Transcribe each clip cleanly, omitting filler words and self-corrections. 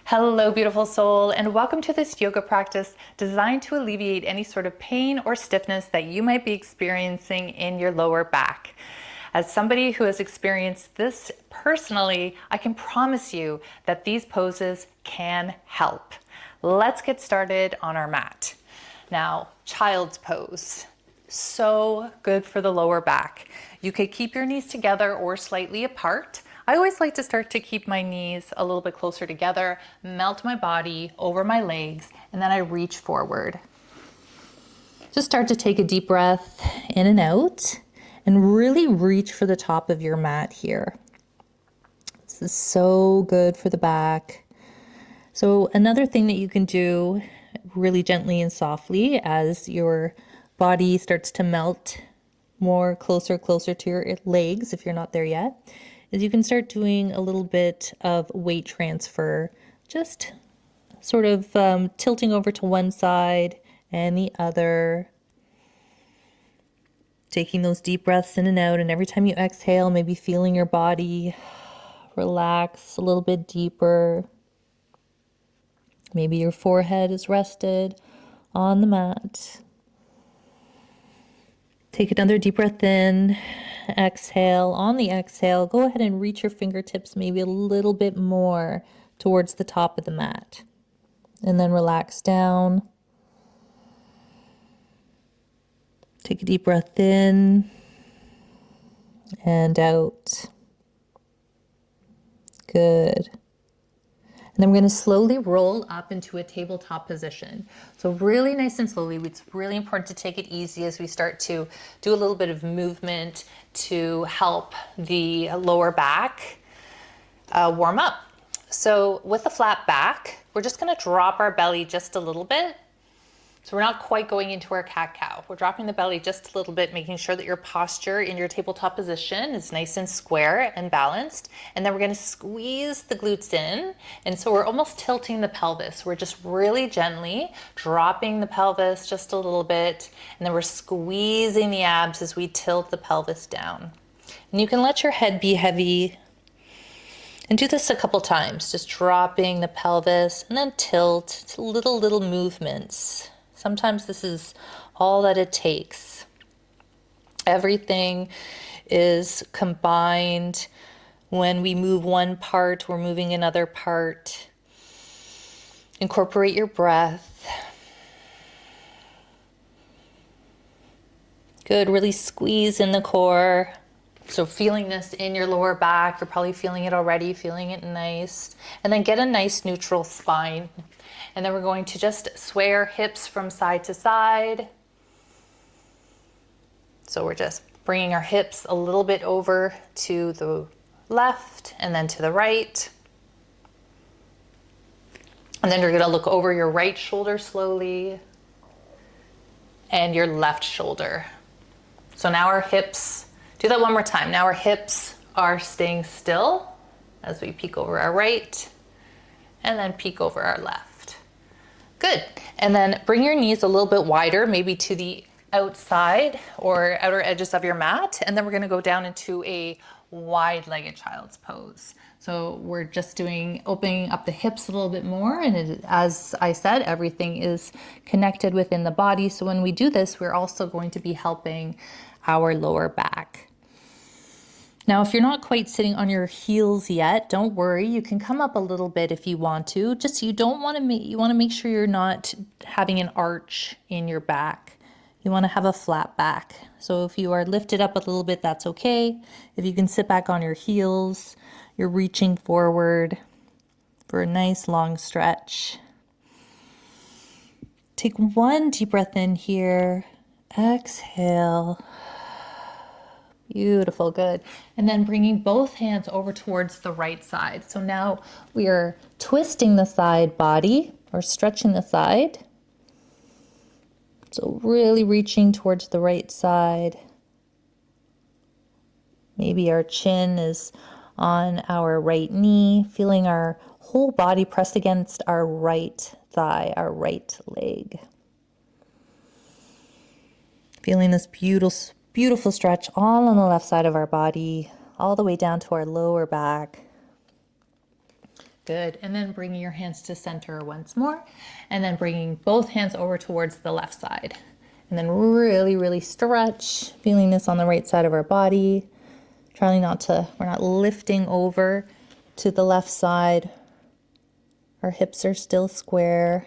Hello, beautiful soul, and welcome to this yoga practice designed to alleviate any sort of pain or stiffness that you might be experiencing in your lower back. As somebody who has experienced this personally, I can promise you that these poses can help. Let's get started on our mat. Now, child's pose. So good for the lower back. You could keep your knees together or slightly apart. I always like to start to keep my knees a little bit closer together, melt my body over my legs, and then I reach forward. Just start to take a deep breath in and out, and really reach for the top of your mat here. This is so good for the back. So another thing that you can do really gently and softly as your body starts to melt more closer to your legs, if you're not there yet, is you can start doing a little bit of weight transfer, just sort of tilting over to one side and the other, taking those deep breaths in and out, and every time you exhale, maybe feeling your body relax a little bit deeper. Maybe your forehead is rested on the mat. Take another deep breath in, exhale. On the exhale, go ahead and reach your fingertips maybe a little bit more towards the top of the mat. And then relax down. Take a deep breath in and out. Good. And then we're going to slowly roll up into a tabletop position. So really nice and slowly. It's really important to take it easy as we start to do a little bit of movement to help the lower back warm up. So with a flat back, we're just going to drop our belly just a little bit. So we're not quite going into our cat-cow. We're dropping the belly just a little bit, making sure that your posture in your tabletop position is nice and square and balanced. And then we're gonna squeeze the glutes in. And so we're almost tilting the pelvis. We're just really gently dropping the pelvis just a little bit. And then we're squeezing the abs as we tilt the pelvis down. And you can let your head be heavy and do this a couple times, just dropping the pelvis and then tilt. It's little movements. Sometimes this is all that it takes. Everything is combined. When we move one part, we're moving another part. Incorporate your breath. Good, really squeeze in the core. So feeling this in your lower back, you're probably feeling it already, feeling it nice. And then get a nice neutral spine. And then we're going to just sway our hips from side to side. So we're just bringing our hips a little bit over to the left and then to the right. And then you're going to look over your right shoulder slowly and your left shoulder. So now our hips, do that one more time. Now our hips are staying still as we peek over our right and then peek over our left. Good. And then bring your knees a little bit wider, maybe to the outside or outer edges of your mat. And then we're going to go down into a wide-legged child's pose. So we're just opening up the hips a little bit more. And as I said, everything is connected within the body. So when we do this, we're also going to be helping our lower back. Now, if you're not quite sitting on your heels yet, don't worry. You can come up a little bit if you want to. Just you want to make sure you're not having an arch in your back. You want to have a flat back. So if you are lifted up a little bit, that's okay. If you can sit back on your heels, you're reaching forward for a nice long stretch. Take one deep breath in here. Exhale. Beautiful, good. And then bringing both hands over towards the right side. So now we are twisting the side body or stretching the side. So really reaching towards the right side. Maybe our chin is on our right knee, feeling our whole body pressed against our right thigh, our right leg. Feeling this beautiful stretch all on the left side of our body, all the way down to our lower back. Good, and then bringing your hands to center once more, and then bringing both hands over towards the left side. And then really, really stretch, feeling this on the right side of our body. Trying not to, we're not lifting over to the left side. Our hips are still square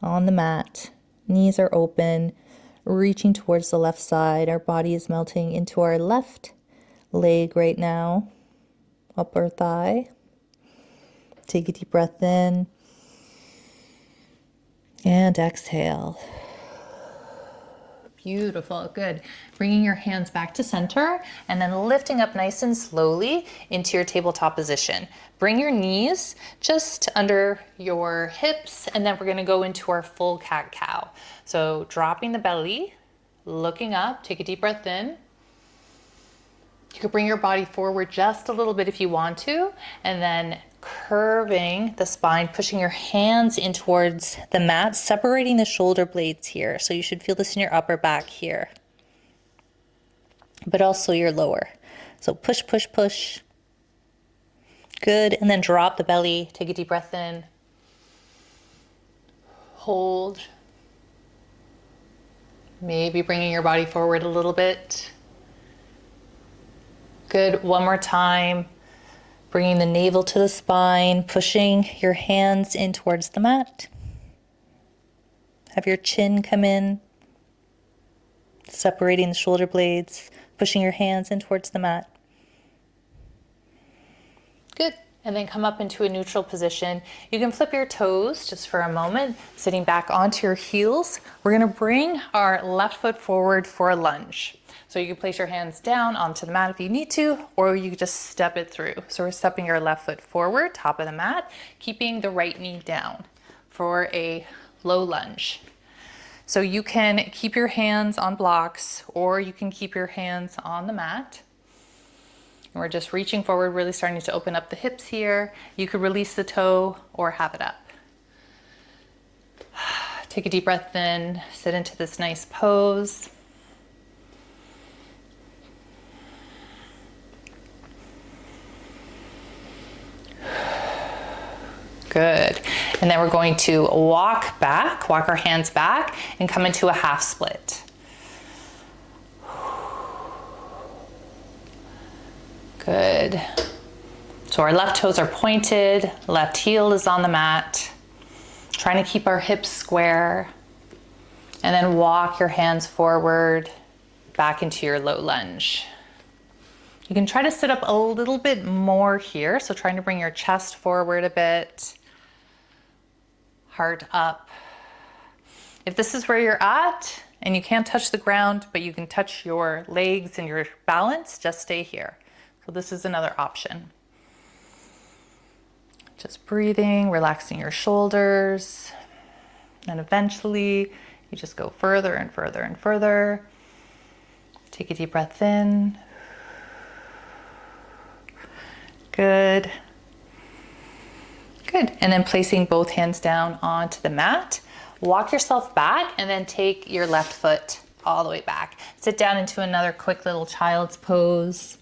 on the mat. Knees are open, reaching towards the left side. Our body is melting into our left leg right now, upper thigh. Take a deep breath in and exhale. Beautiful, good. Bringing your hands back to center and then lifting up nice and slowly into your tabletop position. Bring your knees just under your hips, and then we're gonna go into our full cat-cow. So dropping the belly, looking up, take a deep breath in. You could bring your body forward just a little bit if you want to, and then curving the spine, pushing your hands in towards the mat, separating the shoulder blades here. So you should feel this in your upper back here, but also your lower. So push, push, push. Good, and then drop the belly, take a deep breath in. Hold. Maybe bringing your body forward a little bit. Good, one more time. Bringing the navel to the spine, pushing your hands in towards the mat. Have your chin come in, separating the shoulder blades, pushing your hands in towards the mat. Good, and then come up into a neutral position. You can flip your toes just for a moment, sitting back onto your heels. We're gonna bring our left foot forward for a lunge. So you can place your hands down onto the mat if you need to, or you can just step it through. So we're stepping your left foot forward, top of the mat, keeping the right knee down for a low lunge. So you can keep your hands on blocks, or you can keep your hands on the mat. And we're just reaching forward, really starting to open up the hips here. You could release the toe or have it up. Take a deep breath in, sit into this nice pose. Good. And then we're going to walk back, walk our hands back, and come into a half split. Good. So our left toes are pointed, left heel is on the mat. Trying to keep our hips square. And then walk your hands forward, back into your low lunge. You can try to sit up a little bit more here. So trying to bring your chest forward a bit. Heart up. If this is where you're at and you can't touch the ground, but you can touch your legs and your balance, just stay here. So this is another option. Just breathing, relaxing your shoulders, and eventually you just go further and further and further. Take a deep breath in. Good. Good, and then placing both hands down onto the mat. Walk yourself back and then take your left foot all the way back. Sit down into another quick little child's pose,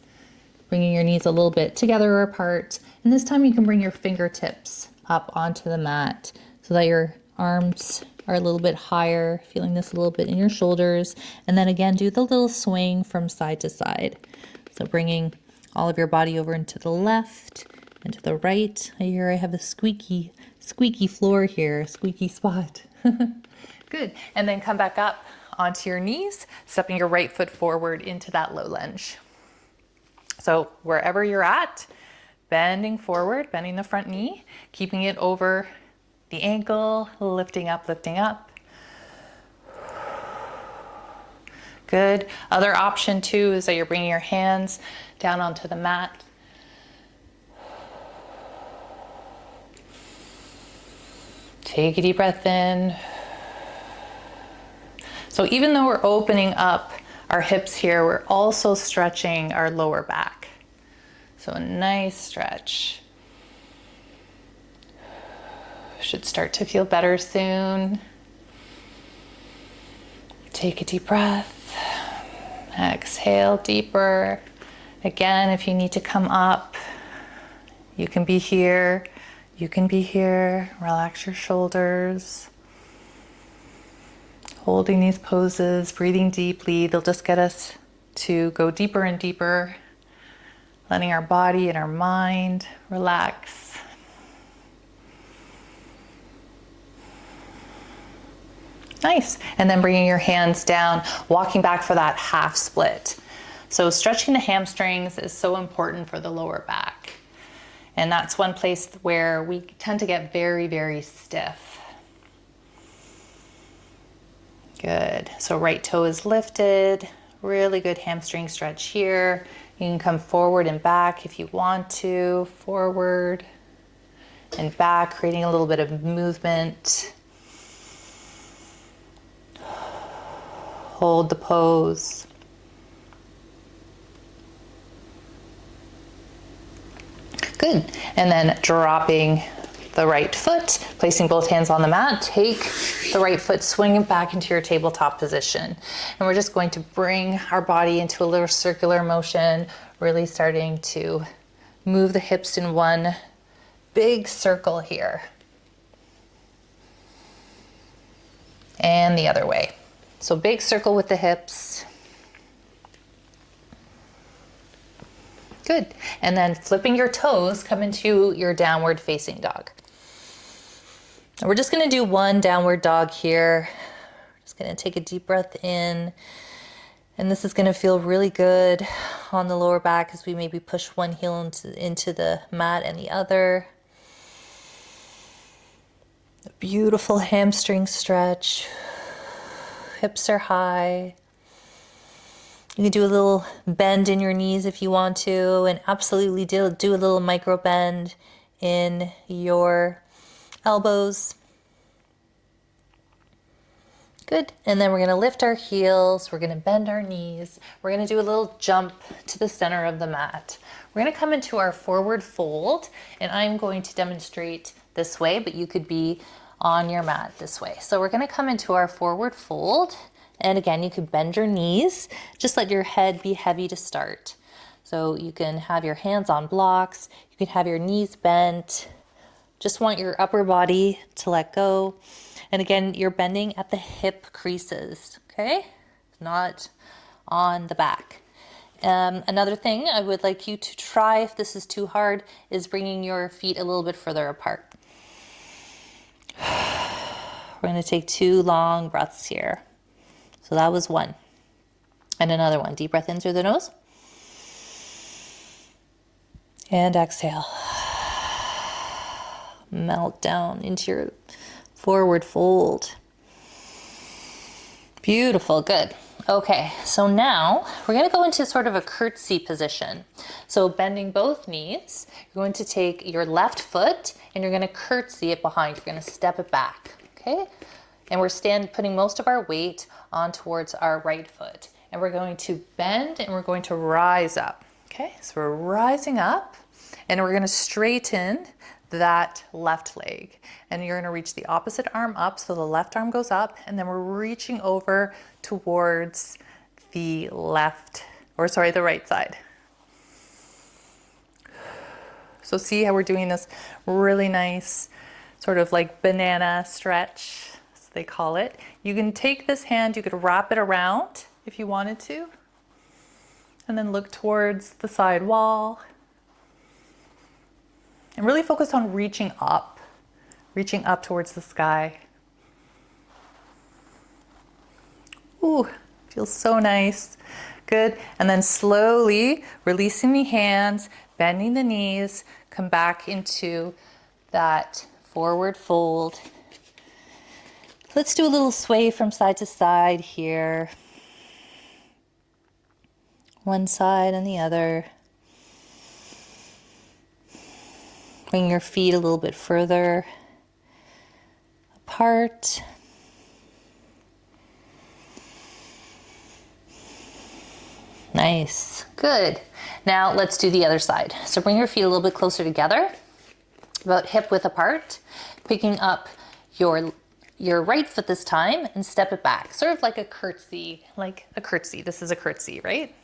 bringing your knees a little bit together or apart. And this time you can bring your fingertips up onto the mat so that your arms are a little bit higher, feeling this a little bit in your shoulders. And then again, do the little swing from side to side. So bringing all of your body over into the left and to the right. Here I have a squeaky floor here, squeaky spot. Good, and then come back up onto your knees, stepping your right foot forward into that low lunge. So wherever you're at, bending forward, bending the front knee, keeping it over the ankle, lifting up, lifting up. Good. Other option too is that you're bringing your hands down onto the mat. Take a deep breath in. So even though we're opening up our hips here, we're also stretching our lower back. So a nice stretch. Should start to feel better soon. Take a deep breath. Exhale deeper. Again, if you need to come up, you can be here. You can be here. Relax your shoulders. Holding these poses, breathing deeply. They'll just get us to go deeper and deeper, letting our body and our mind relax. Nice. And then bringing your hands down, walking back for that half split. So stretching the hamstrings is so important for the lower back. And that's one place where we tend to get very, very stiff. Good. So right toe is lifted. Really good hamstring stretch here. You can come forward and back if you want to. Forward and back, creating a little bit of movement. Hold the pose. Good. And then dropping the right foot, placing both hands on the mat, take the right foot, swing it back into your tabletop position. And we're just going to bring our body into a little circular motion, really starting to move the hips in one big circle here. And the other way. So big circle with the hips. Good. And then flipping your toes, come into your downward facing dog. And we're just going to do one downward dog here. Just going to take a deep breath in. And this is going to feel really good on the lower back as we maybe push one heel into the mat and the other. A beautiful hamstring stretch. Hips are high. You can do a little bend in your knees if you want to, and absolutely do a little micro bend in your elbows. Good. And then we're going to lift our heels. We're going to bend our knees. We're going to do a little jump to the center of the mat. We're going to come into our forward fold, and I'm going to demonstrate this way, but you could be on your mat this way. So we're going to come into our forward fold. And again, you can bend your knees. Just let your head be heavy to start. So you can have your hands on blocks. You can have your knees bent. Just want your upper body to let go. And again, you're bending at the hip creases, okay? Not on the back. Another thing I would like you to try, if this is too hard, is bringing your feet a little bit further apart. We're going to take 2 long breaths here. So that was one. And another one. Deep breath in through the nose. And exhale. Melt down into your forward fold. Beautiful. Good. Okay. So now we're going to go into sort of a curtsy position. So bending both knees, you're going to take your left foot and you're going to curtsy it behind. You're going to step it back. Okay. And we're putting most of our weight on towards our right foot. And we're going to bend and we're going to rise up. Okay, so we're rising up and we're going to straighten that left leg. And you're going to reach the opposite arm up, so the left arm goes up, and then we're reaching over towards the the right side. So see how we're doing this really nice, sort of like banana stretch, they call it. You can take this hand, you could wrap it around if you wanted to, and then look towards the side wall. And really focus on reaching up towards the sky. Ooh, feels so nice. Good. And then slowly releasing the hands, bending the knees, come back into that forward fold. Let's do a little sway from side to side here. One side and the other. Bring your feet a little bit further apart. Nice. Good. Now let's do the other side. So bring your feet a little bit closer together, about hip width apart, picking up your right foot this time and step it back, sort of like a curtsy, This is a curtsy, right?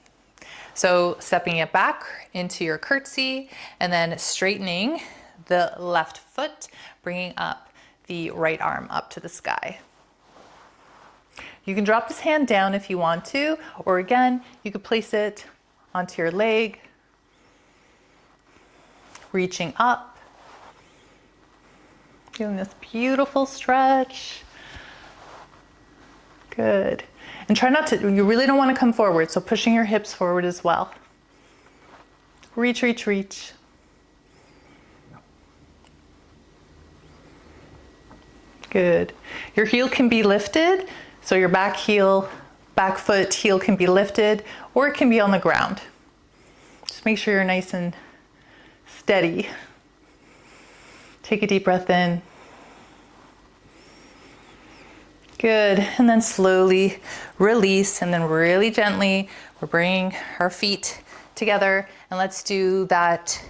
So stepping it back into your curtsy and then straightening the left foot, bringing up the right arm up to the sky. You can drop this hand down if you want to, or again, you could place it onto your leg, reaching up, doing this beautiful stretch. Good. And try not to, you really don't want to come forward, so pushing your hips forward as well. Reach, reach, reach. Good. Your heel can be lifted, so your back foot, heel can be lifted, or it can be on the ground. Just make sure you're nice and steady. Take a deep breath in. Good, and then slowly release, and then really gently, we're bringing our feet together, and let's do that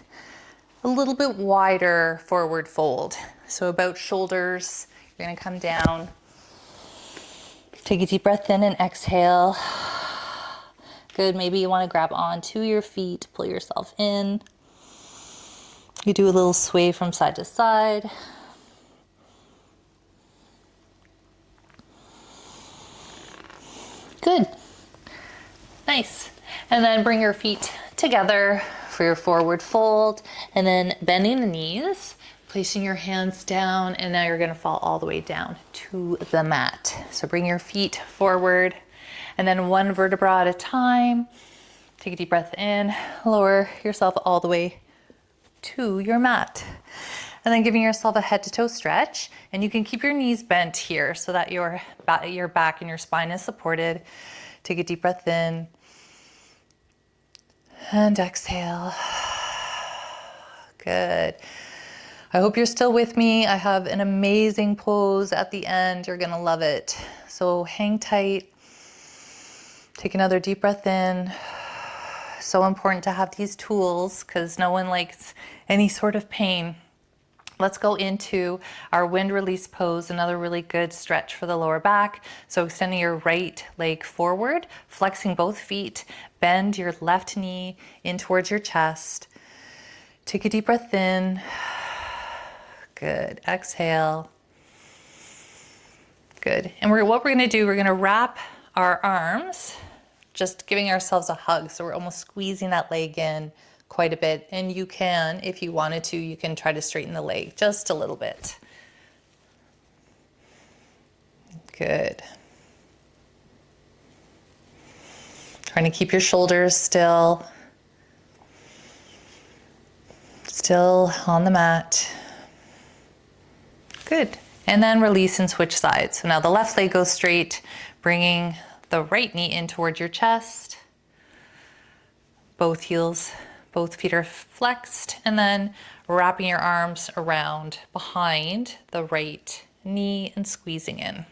a little bit wider forward fold. So about shoulders, you're gonna come down. Take a deep breath in and exhale. Good, maybe you wanna grab onto your feet, pull yourself in. You do a little sway from side to side. Good, nice. And then bring your feet together for your forward fold, and then bending the knees, placing your hands down, and now you're gonna fall all the way down to the mat. So bring your feet forward, and then one vertebra at a time. Take a deep breath in, lower yourself all the way to your mat. And then giving yourself a head to toe stretch, and you can keep your knees bent here so that your back and your spine is supported. Take a deep breath in and exhale. Good. I hope you're still with me. I have an amazing pose at the end. You're gonna love it. So hang tight. Take another deep breath in. So important to have these tools because no one likes any sort of pain. Let's go into our wind release pose, another really good stretch for the lower back. So extending your right leg forward, flexing both feet, bend your left knee in towards your chest. Take a deep breath in. Good, exhale. Good, and what we're gonna do, we're gonna wrap our arms, just giving ourselves a hug. So we're almost squeezing that leg in quite a bit, and you can, if you wanted to, you can try to straighten the leg just a little bit. Good. Trying to keep your shoulders still on the mat. Good. And then release and switch sides. So now the left leg goes straight, bringing the right knee in towards your chest. Both feet are flexed, and then wrapping your arms around behind the right knee and squeezing in.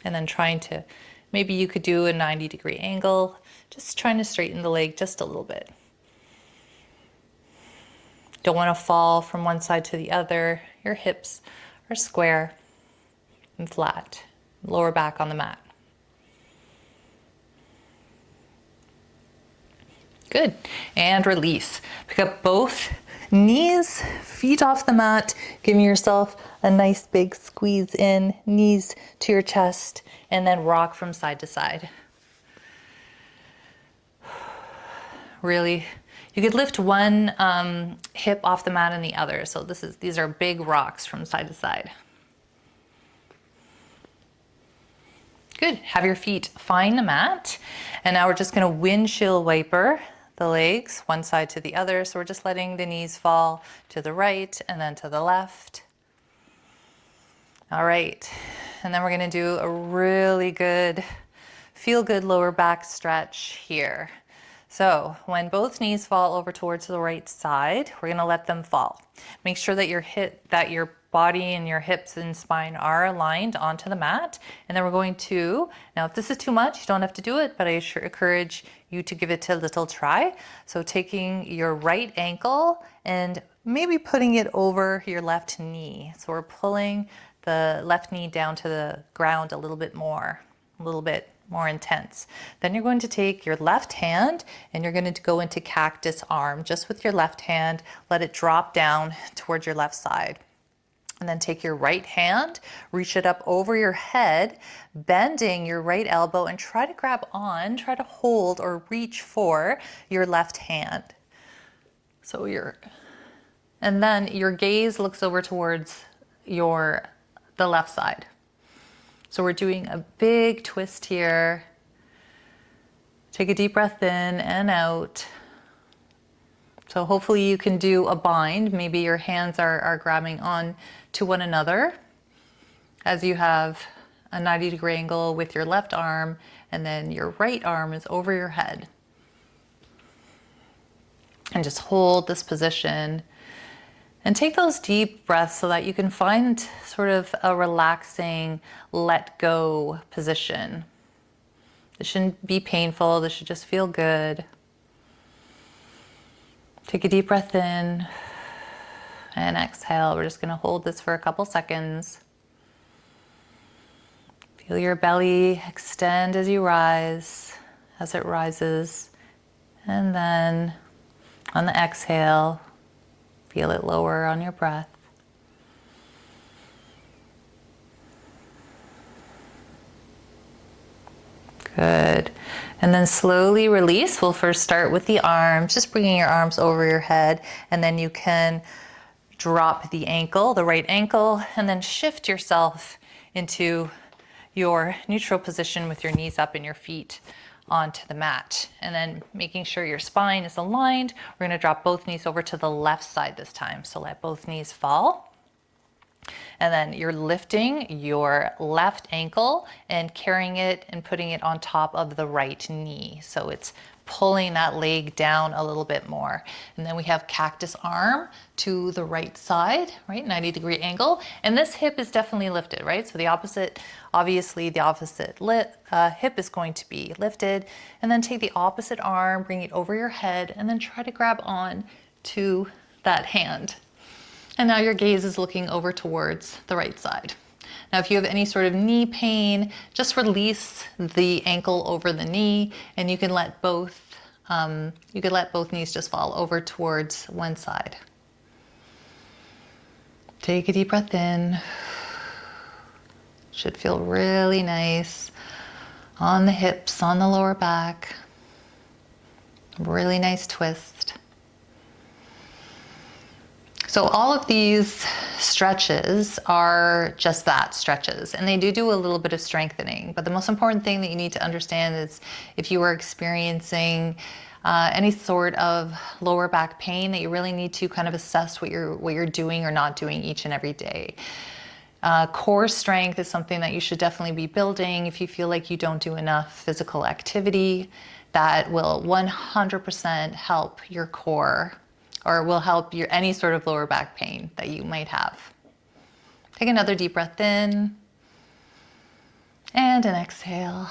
And then trying to, maybe you could do a 90-degree angle, just trying to straighten the leg just a little bit. Don't want to fall from one side to the other. Your hips are square and flat. Lower back on the mat. Good, and release. Pick up both knees, feet off the mat, giving yourself a nice big squeeze in, knees to your chest, and then rock from side to side. Really, you could lift one hip off the mat and the other. So these are big rocks from side to side. Good, have your feet find the mat. And now we're just gonna windshield wiper the legs one side to the other. So we're just letting the knees fall to the right and then to the left. All right, and then we're gonna do a really good, feel good lower back stretch here. So when both knees fall over towards the right side, we're gonna let them fall. Make sure that your body and your hips and spine are aligned onto the mat. And then we're going to, now if this is too much, you don't have to do it, but I sure encourage you to give it a little try. So taking your right ankle and maybe putting it over your left knee. So we're pulling the left knee down to the ground a little bit more. a little bit more intense. Then you're going to take your left hand and you're going to go into cactus arm just with your left hand. Let it drop down towards your left side. And then take your right hand, reach it up over your head, bending your right elbow, and try to grab on, try to hold or reach for your left hand. So and then your gaze looks over towards the left side. So we're doing a big twist here. Take a deep breath in and out. So hopefully you can do a bind. Maybe your hands are grabbing on to one another as you have a 90-degree angle with your left arm, and then your right arm is over your head. And just hold this position and take those deep breaths so that you can find sort of a relaxing let go position. This shouldn't be painful. This should just feel good. Take a deep breath in and exhale. We're just going to hold this for a couple seconds. Feel your belly extend as you rise, as it rises. And then on the exhale, feel it lower on your breath. Good. And then slowly release. We'll first start with the arms, just bringing your arms over your head, and then you can drop the ankle, the right ankle, and then shift yourself into your neutral position with your knees up and your feet onto the mat. And then making sure your spine is aligned, we're going to drop both knees over to the left side this time. So let both knees fall. And then you're lifting your left ankle and carrying it and putting it on top of the right knee. So it's pulling that leg down a little bit more. And then we have cactus arm to the right side, right? 90-degree angle. And this hip is definitely lifted, right? So the opposite, obviously the opposite hip is going to be lifted. And then take the opposite arm, bring it over your head, and then try to grab on to that hand. And now your gaze is looking over towards the right side. Now, if you have any sort of knee pain, just release the ankle over the knee, and you can let both knees just fall over towards one side. Take a deep breath in. Should feel really nice on the hips, on the lower back. Really nice twist. So all of these stretches are just that, stretches, and they do a little bit of strengthening. But the most important thing that you need to understand is if you are experiencing any sort of lower back pain, that you really need to kind of assess what you're doing or not doing each and every day. Core strength is something that you should definitely be building. If you feel like you don't do enough physical activity, that will 100% help your core, or will help your any sort of lower back pain that you might have. Take another deep breath in and an exhale.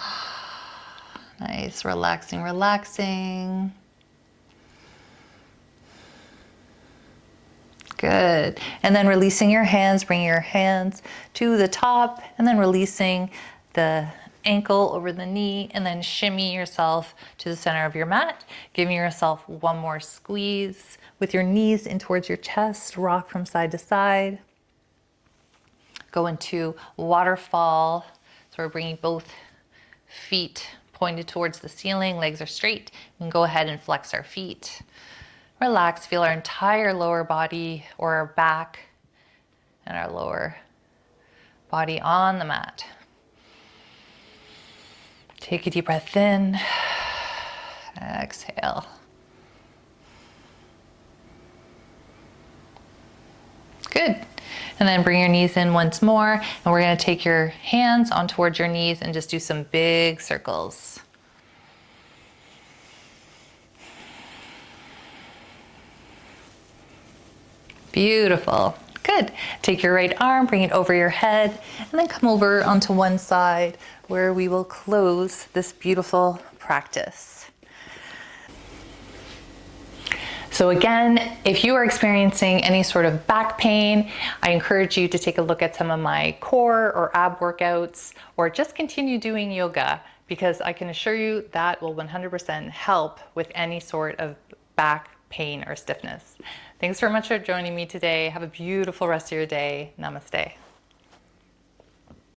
Nice, relaxing, relaxing. Good. And then releasing your hands, bringing your hands to the top, and then releasing the ankle over the knee, and then shimmy yourself to the center of your mat, giving yourself one more squeeze with your knees in towards your chest, rock from side to side. Go into waterfall. So we're bringing both feet pointed towards the ceiling, legs are straight. We can go ahead and flex our feet. Relax, feel our entire lower body or our back and our lower body on the mat. Take a deep breath in, exhale. Good. And then bring your knees in once more, and we're going to take your hands on towards your knees and just do some big circles. Beautiful. Good. Take your right arm, bring it over your head, and then come over onto one side where we will close this beautiful practice. So again, if you are experiencing any sort of back pain, I encourage you to take a look at some of my core or ab workouts, or just continue doing yoga, because I can assure you that will 100% help with any sort of back pain or stiffness. Thanks very much for joining me today. Have a beautiful rest of your day. Namaste.